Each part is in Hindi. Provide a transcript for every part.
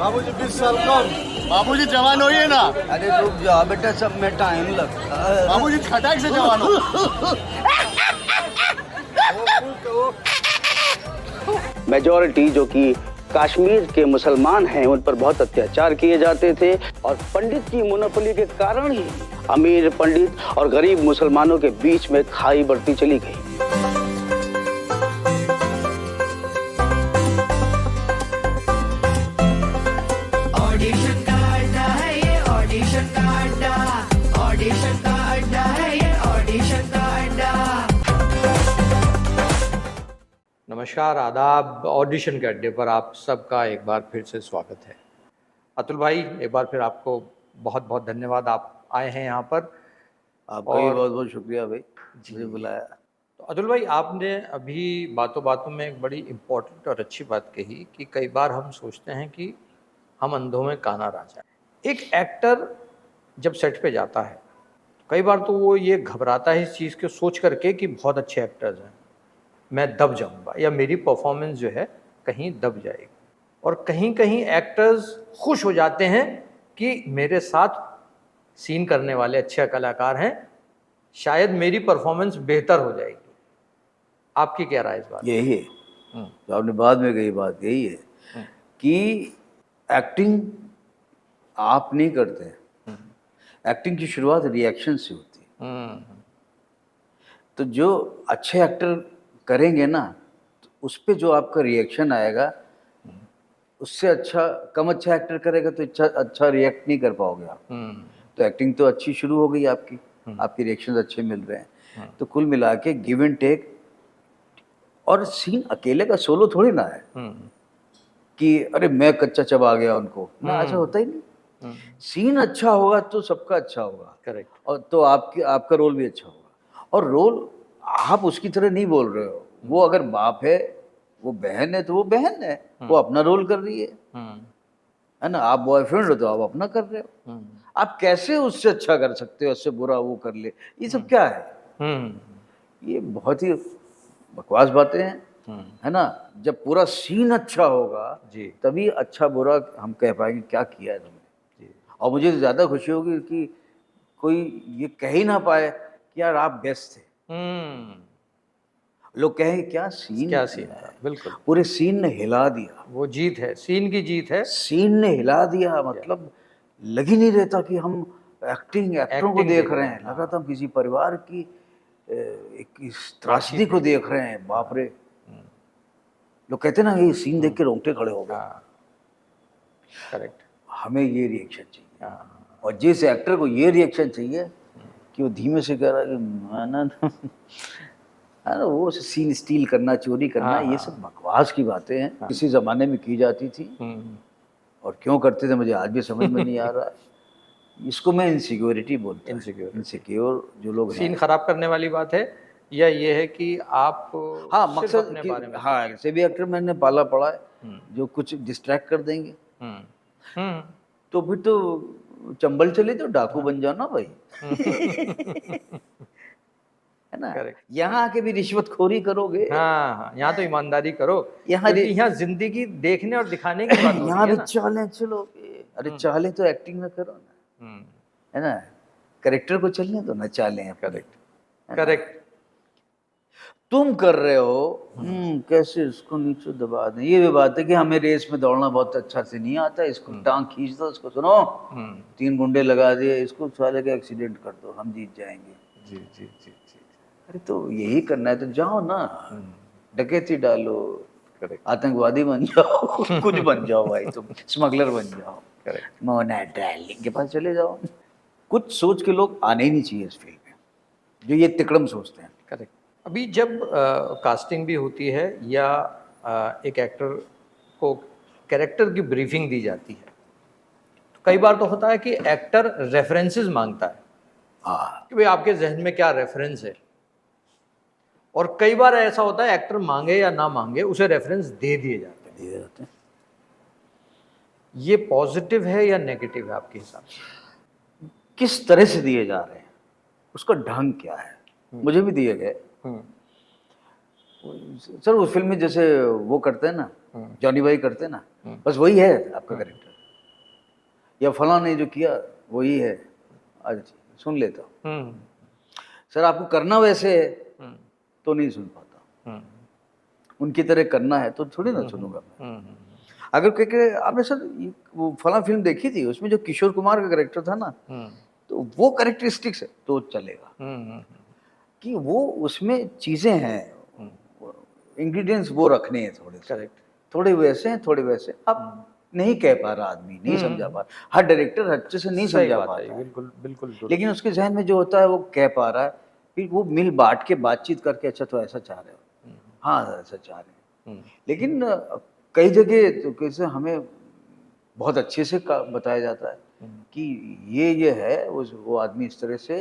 बाबूजी 20 साल कम। बाबूजी जवान होइए ना। अरे रुक जाओ बेटा, सब में टाइम लगता है। बाबूजी खटाक से जवान हो। मेजॉरिटी जो कि कश्मीर के मुसलमान हैं उन पर बहुत अत्याचार किए जाते थे और पंडित की मोनोपोली के कारण ही अमीर पंडित और गरीब मुसलमानों के बीच में खाई बढ़ती चली गई। ऑडिशन का अड्डा है ये, ऑडिशन का अड्डा, ऑडिशन का अड्डा है ये, ऑडिशन का अड्डा। नमस्कार, आदाब। ऑडिशन के अड्डे पर आप सबका एक बार फिर से स्वागत है। अतुल भाई, एक बार फिर आपको बहुत बहुत धन्यवाद, आप आए हैं यहाँ पर। आपका भी बहुत बहुत शुक्रिया भाई, मुझे बुलाया। तो अतुल भाई, आपने अभी बातों बातों में एक बड़ी इम्पोर्टेंट और अच्छी बात कही कि कई बार हम सोचते हैं कि हम अंधों में काना राजा। एक एक्टर जब सेट पे जाता है कई बार तो वो ये घबराता है इस चीज़ को सोच करके कि बहुत अच्छे एक्टर्स हैं, मैं दब जाऊंगा या मेरी परफॉर्मेंस जो है कहीं दब जाएगी। और कहीं कहीं एक्टर्स खुश हो जाते हैं कि मेरे साथ सीन करने वाले अच्छे कलाकार हैं, शायद मेरी परफॉर्मेंस बेहतर हो जाएगी। आपकी क्या राय इस बात? यही है तो आपने बाद में कही बात, यही है कि एक्टिंग आप नहीं करते हैं। एक्टिंग की शुरुआत रिएक्शन से होती है। तो जो अच्छे एक्टर करेंगे ना, तो उस पे जो आपका रिएक्शन आएगा, उससे अच्छा कम अच्छा एक्टर करेगा तो अच्छा रिएक्ट नहीं कर पाओगे आप। तो एक्टिंग तो अच्छी शुरू हो गई आपकी, आपके रिएक्शंस अच्छे मिल रहे हैं। तो कुल मिला के गिव एंड टेक। और सीन अकेले का सोलो थोड़ी ना है कि अरे मैं कच्चा चबा गया उनको, ना, ऐसा होता ही नहीं। सीन अच्छा होगा तो सबका अच्छा होगा। करेक्ट। और तो आपका रोल भी अच्छा होगा। और रोल आप उसकी तरह नहीं बोल रहे हो। वो अगर बाप है, वो बहन है तो वो बहन है, वो अपना रोल कर रही है ना। आप बॉयफ्रेंड हो तो आप अपना कर रहे हो। आप कैसे उससे अच्छा कर सकते हो, उससे बुरा वो कर ले, ये सब क्या है? ये बहुत ही बकवास बातें हैं, है ना। जब पूरा सीन अच्छा होगा जी, तभी अच्छा बुरा हम कह पाएंगे क्या किया है तुमने। और मुझे ज़्यादा खुशी होगी कि कोई ये कह ही ना पाए कि यार आप बेस्ट थे। लोग कहें क्या सीन था। बिल्कुल, पूरे सीन ने हिला दिया। वो जीत है, सीन की जीत है। सीन ने हिला दिया, मतलब लग ही नहीं रहता कि हम एक्टरों को देख रहे हैं। लगा था हम किसी परिवार की एक इस त्रासदी को देख रहे हैं। बाप रे, लोग कहते ना ये सीन देख के रोंगटे खड़े हो गए। करेक्ट। हमें ये रिएक्शन चाहिए। और जिस एक्टर को ये रिएक्शन चाहिए कि वो धीमे से कह रहा है कि ना वो सीन स्टील करना, चोरी करना, ये सब बकवास की बातें हैं। किसी ज़माने में की जाती थी और क्यों करते थे मुझे आज भी समझ में नहीं आ रहा है। इसको मैं इनसिक्योरिटी बोलता हूँ। इनसिक्योर जो लोग सीन खराब करने वाली बात है या ये है कि आप मकसद अपने बारे में ऐसे भी एक्टर मैंने पाला पड़ा है जो कुछ डिस्ट्रैक्ट कर देंगे। तो फिर तो चंबल चले तो डाकू बन जाओ ना भाई। है ना। यहाँ आके भी रिश्वतखोरी करोगे। यहाँ तो ईमानदारी करो। यहाँ जिंदगी देखने और दिखाने की बात यहाँ भी चालें चलोगे। अरे चालें तो एक्टिंग में करो ना, है ना। कैरेक्टर को चलने दो ना, चालें। करेक्ट। तुम कर रहे हो कैसे इसको नीचे दबा दें। ये भी बात है कि हमें रेस में दौड़ना बहुत अच्छा से नहीं आता, इसको टांग खींच दो, इसको सुनो 3 गुंडे लगा दिए, इसको साले का एक्सीडेंट कर दो, हम जीत जाएंगे। जी जी जी जी। अरे तो यही करना है तो जाओ ना, डकैती डालो, आतंकवादी बन जाओ, कुछ बन जाओ भाई, तुम स्मगलर बन जाओ। करेक्ट। मोना डार्लिंग के पास चले जाओ। कुछ सोच के लोग आने ही नहीं चाहिए इस फील्ड में, जो ये तिकड़म सोचते हैं। करेक्ट। अभी जब कास्टिंग भी होती है या एक एक्टर को कैरेक्टर की ब्रीफिंग दी जाती है, तो कई बार तो होता है कि एक्टर रेफरेंसेस मांगता है कि भाई आपके जहन में क्या रेफरेंस है। और कई बार ऐसा होता है एक्टर मांगे या ना मांगे उसे रेफरेंस दे दिए जाते हैं। ये पॉजिटिव है या नेगेटिव है आपके हिसाब से? किस तरह से दिए जा रहे हैं, उसका ढंग क्या है। मुझे भी दिए गए सर। उस फिल्म में जैसे वो करते हैं ना, जॉनी भाई करते हैं ना, बस वही है आपका कैरेक्टर। या फलां ने जो किया वही है, अच्छा सुन लेता हूँ। सर आपको करना वैसे है तो नहीं सुन पाता, उनकी तरह करना है तो थोड़ी ना सुनूंगा मैं। अगर क्योंकि आपने सर वो फलां फिल्म देखी थी, उसमें जो किशोर कुमार का करेक्टर था ना, तो वो करेक्टरिस्टिक्स है तो चलेगा कि वो उसमें चीज़ें हैं, इंग्रेडिएंट्स वो रखने हैं थोड़े से, करेक्ट, थोड़े वैसे हैं थोड़े वैसे। अब नहीं कह पा रहा आदमी, नहीं समझा पा रहा, हर डायरेक्टर अच्छे से नहीं सही समझा बात पाता है, है, बिल्कुल बिल्कुल दुरुस्त। लेकिन उसके जहन में जो होता है वो कह पा रहा है, फिर वो मिल बांट के बातचीत करके अच्छा तो ऐसा चाह रहे हो, हाँ ऐसा चाह रहे हैं। लेकिन कई जगह तो कैसे हमें बहुत अच्छे से बताया जाता है कि ये है, वो आदमी इस तरह से,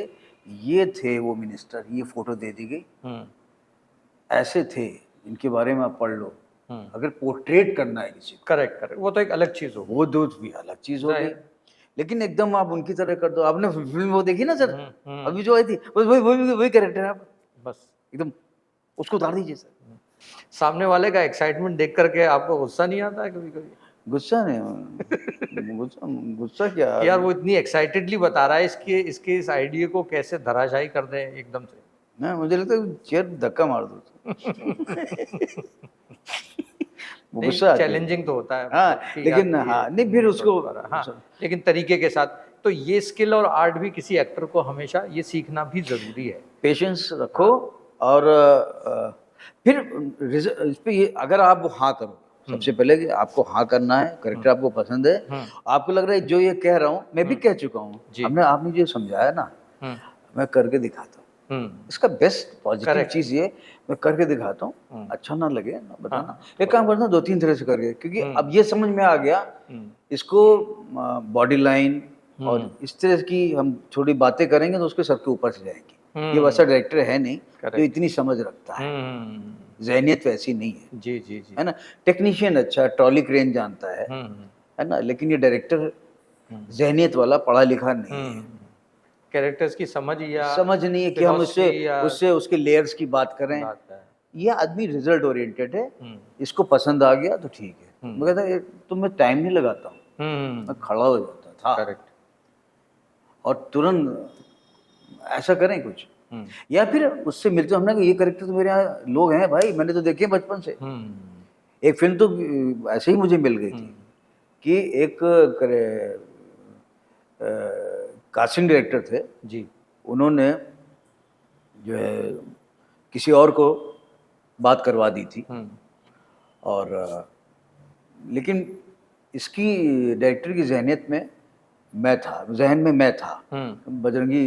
ये थे वो मिनिस्टर, ये फोटो दे दी गई, ऐसे थे, इनके बारे में आप पढ़ लो। अगर पोर्ट्रेट करना है किसी को, करेक्ट करेक्ट, वो तो एक अलग चीज हो। वो दो भी अलग चीज हो गई। जाहिर। लेकिन एकदम आप उनकी तरह कर दो। आपने फिल्म वो देखी ना सर, अभी जो आई थी, बस वही कैरेक्टर है, आप बस एकदम उसको उतार दीजिए सर। सामने वाले का एक्साइटमेंट देख करके आपको गुस्सा नहीं आता है कभी कभी? गुस्सा नहीं, गुस्सा क्या यार वो इतनी एक्साइटेडली बता रहा है, इसके इस आइडिया को कैसे धराशायी कर दें एकदम से। ना, मुझे लगता है चेयर धक्का मार दो वो गुस्सा आता है। चैलेंजिंग तो होता है, हाँ, कि लेकिन यार ये हाँ नहीं, फिर उसको हाँ, लेकिन तरीके के साथ। तो ये स्किल और आर्ट भी किसी एक्टर को हमेशा ये सीखना भी जरूरी है। पेशेंस रखो। और फिर इस पे ये, अगर आप हाँ करो, सबसे पहले कि आपको हाँ करना है, करेक्टर आपको पसंद है, आपको लग रहा है जो ये कह रहा हूँ मैं भी कह चुका हूँ, आपने जो समझाया ना, मैं करके दिखाता हूँ। इसका बेस्ट पॉजिटिव चीज ये, मैं करके दिखाता हूँ, अच्छा ना लगे ना बताना। एक काम करता हूँ, 2-3 तरह से करके, क्योंकि अब ये समझ में आ गया, इसको बॉडी लाइन और इस तरह की हम थोड़ी बातें करेंगे तो उसके सर के ऊपर से जाएंगी। ये वैसा डायरेक्टर है नहीं जो इतनी समझ रखता है, जहनियत वैसी नहीं है। जी जी जी, है ना, टेक्नीशियन अच्छा ट्रॉली क्रेन जानता है ना, लेकिन ये डायरेक्टर जहनियत वाला पढ़ा लिखा नहीं है, कैरेक्टर्स की समझ नहीं है कि हम उससे उसके लेयर्स की बात करें। ये आदमी रिजल्ट ओरिएंटेड है, इसको पसंद आ गया तो ठीक है। मैं कहता तो मैं टाइम नहीं लगाता हूँ, मैं खड़ा हो जाता था। करेक्ट। और तुरंत ऐसा करें कुछ, या फिर उससे मिलते हमने कहा ये करेक्टर तो मेरे यहाँ लोग हैं भाई, मैंने तो देखे बचपन से। एक फिल्म तो ऐसे ही मुझे मिल गई थी कि एक कास्टिंग डायरेक्टर थे जी, उन्होंने जो है किसी और को बात करवा दी थी, और लेकिन इसकी डायरेक्टर की जहनियत में मैं था, जहन में मैं था बजरंगी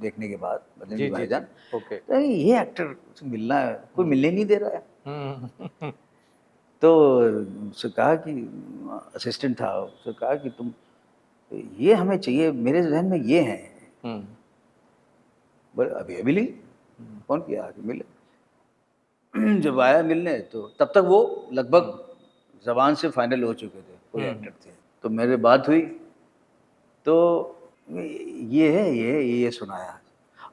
देखने के बाद, बजरंगी भाईजान। तो ये एक्टर से मिलना है, कोई मिलने नहीं दे रहा है। तो उससे कहा कि असिस्टेंट था, उससे कहा कि तुम ये हमें चाहिए, मेरे जहन में ये हैं। बोले अभी मिली, फोन किया आके मिले। जब आया मिलने तो तब तक वो लगभग जबान से फाइनल हो चुके थे, कोई एक्टर थे। तो मेरे बात हुई तो ये है, ये सुनाया।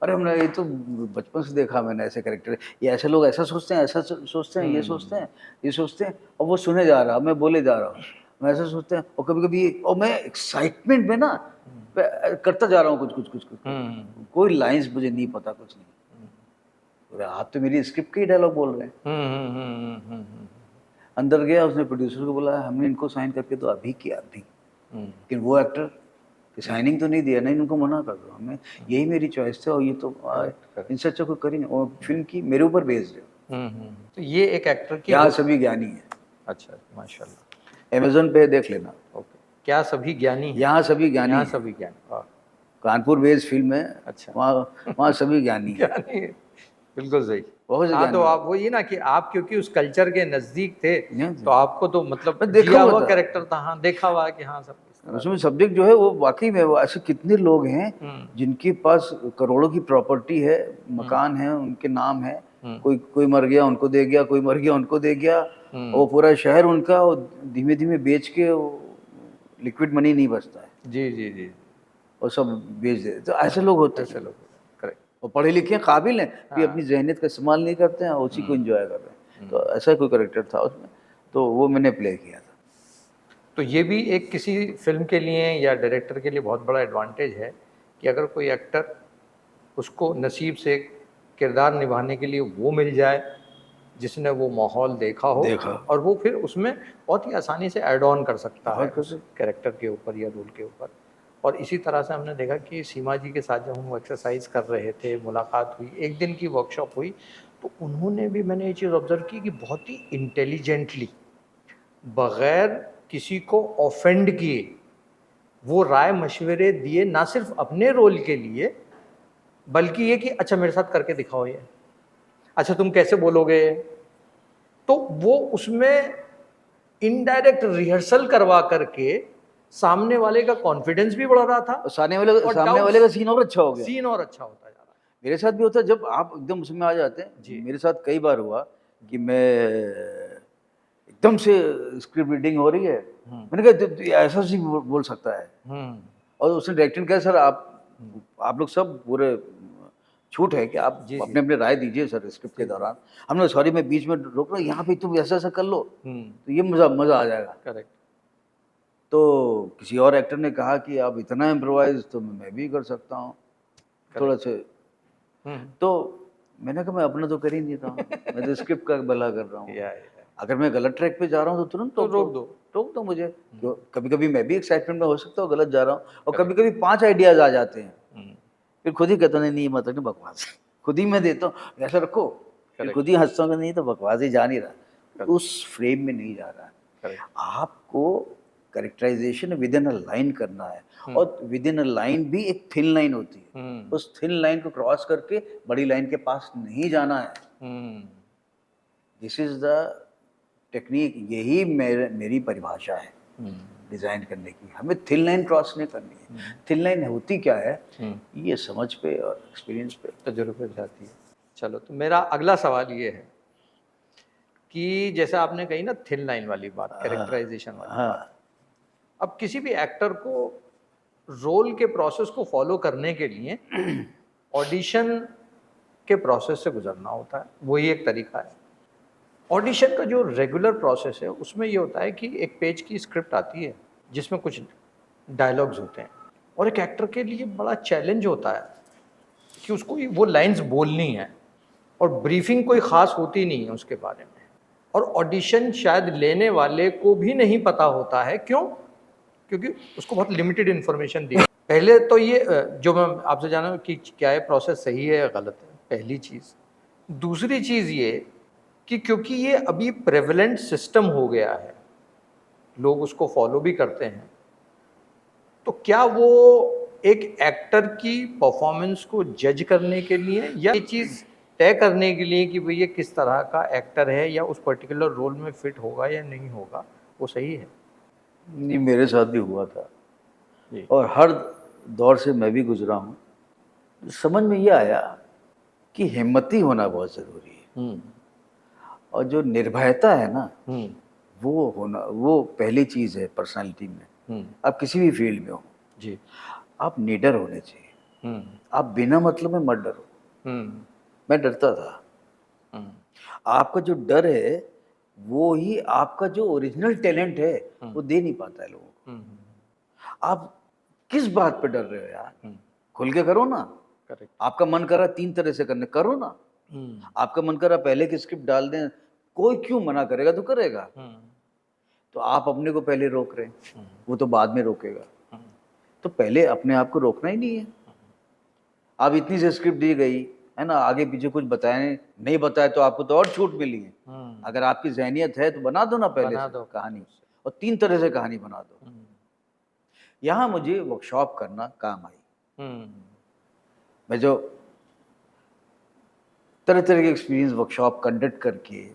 अरे हमने ये तो बचपन से देखा मैंने ऐसे कैरेक्टर, ये ऐसे लोग ऐसा सोचते हैं, ऐसा सोचते हैं, ये सोचते हैं, ये सोचते हैं, और वो सुने जा रहा, मैं बोले जा रहा हूँ, मैं ऐसा सोचते हैं। और कभी कभी और मैं एक्साइटमेंट में ना करता जा रहा हूँ कुछ कोई लाइंस मुझे नहीं पता, कुछ नहीं। आप तो मेरी स्क्रिप्ट के ही डायलॉग बोल रहे हैं। अंदर गया, उसने प्रोड्यूसर को बोला हमने इनको साइन करके तो अभी किया अभी, लेकिन वो एक्टर साइनिंग तो नहीं दिया, नहीं इनको मना कर दो, हमें यही मेरी चॉइस थी और ये तो इनसे अच्छा कोई करेंगे। और फिल्म की मेरे ऊपर बेस्ड है। तो ये एक एक्टर की यहाँ सभी ज्ञानी है। अच्छा, माशाल्लाह, अमेज़न पे देख लेना। ओके, क्या सभी ज्ञानी? यहाँ सभी ज्ञानी, यहाँ सभी ज्ञानी, कानपुर बेस्ड फिल्म है। अच्छा, वहाँ सभी ज्ञानी ज्ञानी, बिल्कुल सही। बहुत हाँ, तो आप वो ये ना कि आप क्योंकि उस कल्चर के नजदीक थे तो आपको तो मतलब दिया हुआ कैरेक्टर था। हाँ, देखा हुआ कि हाँ सब उसमें सब्जेक्ट जो है वो वाकई में, वो ऐसे कितने लोग हैं जिनके पास करोड़ों की प्रॉपर्टी है, मकान है, उनके नाम है, कोई मर गया उनको दे गया, कोई मर गया उनको दे गया, वो पूरा शहर उनका, और धीमे धीमे बेच के लिक्विड मनी नहीं बचता है। जी जी जी, वो सब बेच देते। तो ऐसे लोग होते हैं, करेक्ट, वो पढ़े लिखे हैं, काबिल हैं, कि अपनी जहनियत का इस्तेमाल नहीं करते हैं, उसी को एंजॉय कर रहे हैं। तो ऐसा कोई करेक्टर था उसमें, तो वो मैंने प्ले किया था। तो ये भी एक किसी फिल्म के लिए या डायरेक्टर के लिए बहुत बड़ा एडवांटेज है कि अगर कोई एक्टर उसको नसीब से किरदार निभाने के लिए वो मिल जाए जिसने वो माहौल देखा हो और वो फिर उसमें बहुत ही आसानी से ऐड ऑन कर सकता है उस कैरेक्टर के ऊपर या रोल के ऊपर। और इसी तरह से हमने देखा कि सीमा जी के साथ जब हम एक्सरसाइज कर रहे थे, मुलाकात हुई, एक दिन की वर्कशॉप हुई, तो उन्होंने भी, मैंने ये चीज़ ऑब्जर्व की कि बहुत ही इंटेलिजेंटली, बग़ैर किसी को ऑफेंड किए, वो राय मशवरे दिए, ना सिर्फ अपने रोल के लिए बल्कि ये कि अच्छा मेरे साथ करके दिखाओ ये, अच्छा तुम कैसे बोलोगे। तो वो उसमें इनडायरेक्ट रिहर्सल करवा करके सामने वाले का कॉन्फिडेंस भी बढ़ रहा था, सामने वाले का सीन और अच्छा हो गया, सीन और अच्छा होता जा रहा है। मेरे साथ भी होता है जब आप एकदम उसमें आ जाते हैं जी। मेरे साथ कई बार हुआ कि मैं एकदम से स्क्रिप्ट रीडिंग हो रही है, मैंने कहा तो ऐसा सी बोल सकता है, और उसने डायरेक्टर कहा सर आप लोग सब पूरे छूट है कि आप अपने अपने राय दीजिए सर स्क्रिप्ट के दौरान। हमने सॉरी मैं बीच में रोक रहा हूँ, यहाँ पे तुम ऐसा ऐसा कर लो तो ये मज़ा आ जाएगा। करेक्ट। तो किसी और एक्टर ने कहा कि आप इतना इम्प्रोवाइज तो मैं भी कर सकता हूँ थोड़ा से। तो मैंने कहा मैं अपना तो कर ही नहीं रहा हूँ, मैं तो स्क्रिप्ट का भला कर रहा हूँ। अगर मैं गलत ट्रैक पे जा रहा हूँ तो तुरंत तो रोक दो मुझे। कभी कभी मैं भी एक्साइटमेंट में हो सकता हूँ गलत जा रहा हूँ, और कभी कभी 5 आइडियाज आ जाते हैं, फिर खुद ही कहता नहीं मतलब नहीं बकवास, खुद ही मैं देता हूँ ऐसा रखो, फिर खुद ही हंसता हूँ नहीं तो बकवास ही जा नहीं रहा, उस फ्रेम में नहीं जा रहा है। आपको characterization within a line करना है, और विद इन अ लाइन भी एक थिन लाइन होती है, उस थिन लाइन को क्रॉस करके बड़ी लाइन के पास नहीं जाना है। दिस इज द टेक्निक, यही मेरी परिभाषा है डिज़ाइन करने की। हमें थिन लाइन क्रॉस नहीं करनी है। थिन लाइन होती क्या है, ये समझ पे और एक्सपीरियंस पे, तजुर्बे पे जाती है। चलो, तो मेरा अगला सवाल ये है कि जैसे आपने कही ना थिन लाइन वाली बात, कैरेक्टराइजेशन वाली बात, अब किसी भी एक्टर को रोल के प्रोसेस को फॉलो करने के लिए ऑडिशन के प्रोसेस से गुजरना होता है, वही एक तरीका है। ऑडिशन का जो रेगुलर प्रोसेस है उसमें ये होता है कि एक पेज की स्क्रिप्ट आती है जिसमें कुछ डायलॉग्स होते हैं, और एक एक्टर के लिए बड़ा चैलेंज होता है कि उसको वो लाइंस बोलनी है, और ब्रीफिंग कोई ख़ास होती नहीं है उसके बारे में, और ऑडिशन शायद लेने वाले को भी नहीं पता होता है। क्यों? क्योंकि उसको बहुत लिमिटेड इन्फॉर्मेशन दी। पहले तो ये जो मैं आपसे जाना कि क्या ये प्रोसेस सही है या गलत है, पहली चीज़। दूसरी चीज़ ये कि क्योंकि ये अभी प्रेवलेंट सिस्टम हो गया है, लोग उसको फॉलो भी करते हैं, तो क्या वो एक एक्टर की परफॉर्मेंस को जज करने के लिए या ये चीज़ तय करने के लिए कि भाई ये किस तरह का एक्टर है या उस पर्टिकुलर रोल में फिट होगा या नहीं होगा, वो सही है? नहीं, मेरे साथ भी हुआ था और हर दौर से मैं भी गुजरा हूँ। समझ में ये आया कि हिम्मती होना बहुत ज़रूरी है, और जो निर्भयता है ना वो होना, वो पहली चीज़ है पर्सनालिटी में। आप किसी भी फील्ड में हो जी, आप निडर होने चाहिए, आप बिना मतलब में मत डरो। मैं डरता था। आपका जो डर है वो ही आपका जो ओरिजिनल टैलेंट है वो दे नहीं पाता है लोगों को। आप किस बात पे डर रहे हो यार, खुल के करो ना। करेक्ट। आपका मन कर रहा 3 तरह से करने, करो ना। आपका मन कर रहा पहले की स्क्रिप्ट डाल दें, कोई क्यों मना करेगा, तो करेगा। तो आप अपने को पहले रोक रहे हैं, वो तो बाद में रोकेगा। तो पहले अपने आप को रोकना ही नहीं है। आप इतनी से स्क्रिप्ट दी गई है ना, आगे पीछे कुछ बताए नहीं बताए तो आपको तो और छूट मिली है। अगर आपकी जहनियत है तो बना दो ना पहले बना से दो कहानी, और 3 तरह से कहानी बना दो। यहाँ मुझे वर्कशॉप करना काम आई। मैं जो तरह तरह के एक्सपीरियंस वर्कशॉप कंडक्ट करके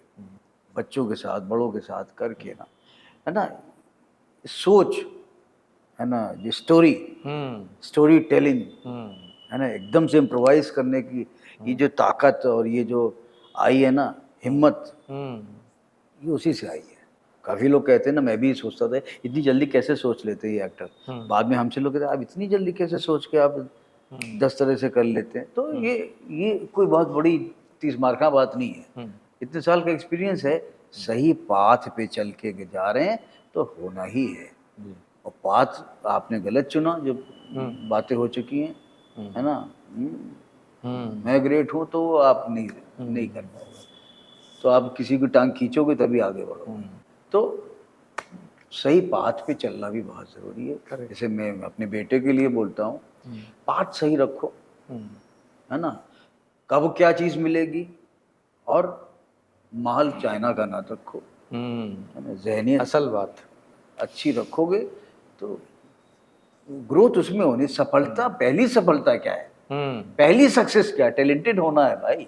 बच्चों के साथ बड़ों के साथ करके ना, है ना, सोच है ना, ये स्टोरी टेलिंग है ना, एकदम से इम्प्रोवाइज करने की ये जो ताकत और ये जो आई है ना हिम्मत, ये उसी से आई है। काफ़ी लोग कहते हैं ना, मैं भी सोचता था इतनी जल्दी कैसे सोच लेते हैं ये एक्टर। बाद में हमसे लोग कहते हैं आप इतनी जल्दी कैसे सोच के आप 10 तरह से कर लेते हैं। तो ये कोई बहुत बड़ी 30 मार्का बात नहीं है। इतने साल का एक्सपीरियंस है, सही पाथ पे चल के जा रहे हैं तो होना ही है। और पाथ आपने गलत चुना, जो बातें हो चुकी हैं, है ना। मैं ग्रेट हूँ तो आप नहीं कर पाओगे, तो आप किसी की टांग खींचोगे तभी आगे बढ़ोगे। तो सही पाथ पे चलना भी बहुत ज़रूरी है। जैसे मैं अपने बेटे के लिए बोलता हूँ, पाथ सही रखो, है ना। कब क्या चीज़ मिलेगी, और माल चाइना का ना रखो, है ना। ज़हनियत असल बात। अच्छी रखोगे तो ग्रोथ उसमें होनी। सफलता, पहली सफलता क्या है, पहली सक्सेस क्या है, टैलेंटेड होना है भाई।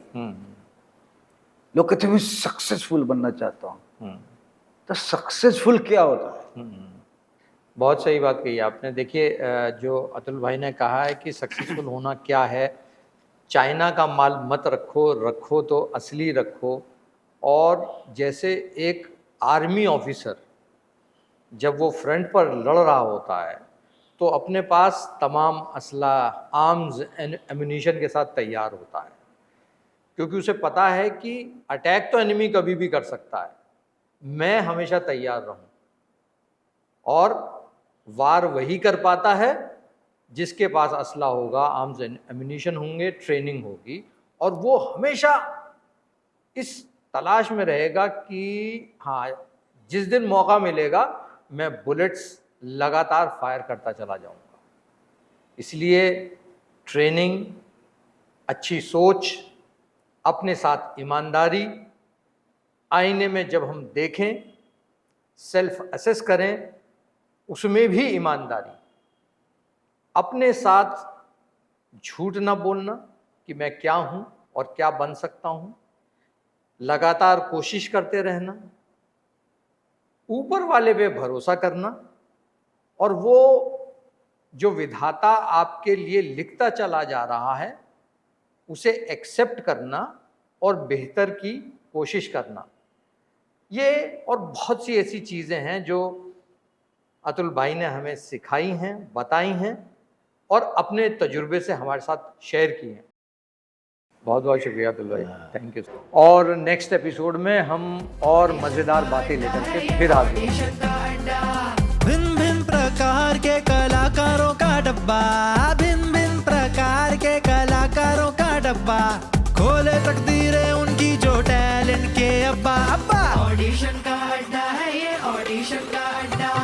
लोग कहते हैं मैं सक्सेसफुल बनना चाहता हूँ, तो सक्सेसफुल क्या होता है? बहुत सही बात कही आपने। देखिए जो अतुल भाई ने कहा है कि सक्सेसफुल होना क्या है, चाइना का माल मत रखो, रखो तो असली रखो। और जैसे एक आर्मी ऑफिसर जब वो फ्रंट पर लड़ रहा होता है तो अपने पास तमाम असला, आर्म्स एंड एम्यूनिशन के साथ तैयार होता है, क्योंकि उसे पता है कि अटैक तो एनिमी कभी भी कर सकता है, मैं हमेशा तैयार रहूं। और वार वही कर पाता है जिसके पास असला होगा, आर्म्स एंड एम्यूनिशन होंगे, ट्रेनिंग होगी, और वो हमेशा इस तलाश में रहेगा कि हाँ, जिस दिन मौका मिलेगा मैं बुलेट्स लगातार फायर करता चला जाऊंगा। इसलिए ट्रेनिंग, अच्छी सोच, अपने साथ ईमानदारी, आईने में जब हम देखें, सेल्फ असेस करें, उसमें भी ईमानदारी, अपने साथ झूठ ना बोलना कि मैं क्या हूं और क्या बन सकता हूं, लगातार कोशिश करते रहना, ऊपर वाले पे भरोसा करना, और वो जो विधाता आपके लिए लिखता चला जा रहा है उसे एक्सेप्ट करना और बेहतर की कोशिश करना। ये और बहुत सी ऐसी चीज़ें हैं जो अतुल भाई ने हमें सिखाई हैं, बताई हैं, और अपने तजुर्बे से हमारे साथ शेयर की हैं। बहुत बहुत शुक्रिया अतुल भाई, थैंक यू। और नेक्स्ट एपिसोड में हम और मज़ेदार बातें लेकर के फिर हाजिर होंगे। भिन्न भिन्न प्रकार के कलाकारों का डब्बा, भिन्न भिन्न प्रकार के कलाकारों का डब्बा, खोले तकदीरें उनकी जो टैलेंट के अब्बा। ऑडिशन का अड्डा है ये, ऑडिशन का अड्डा।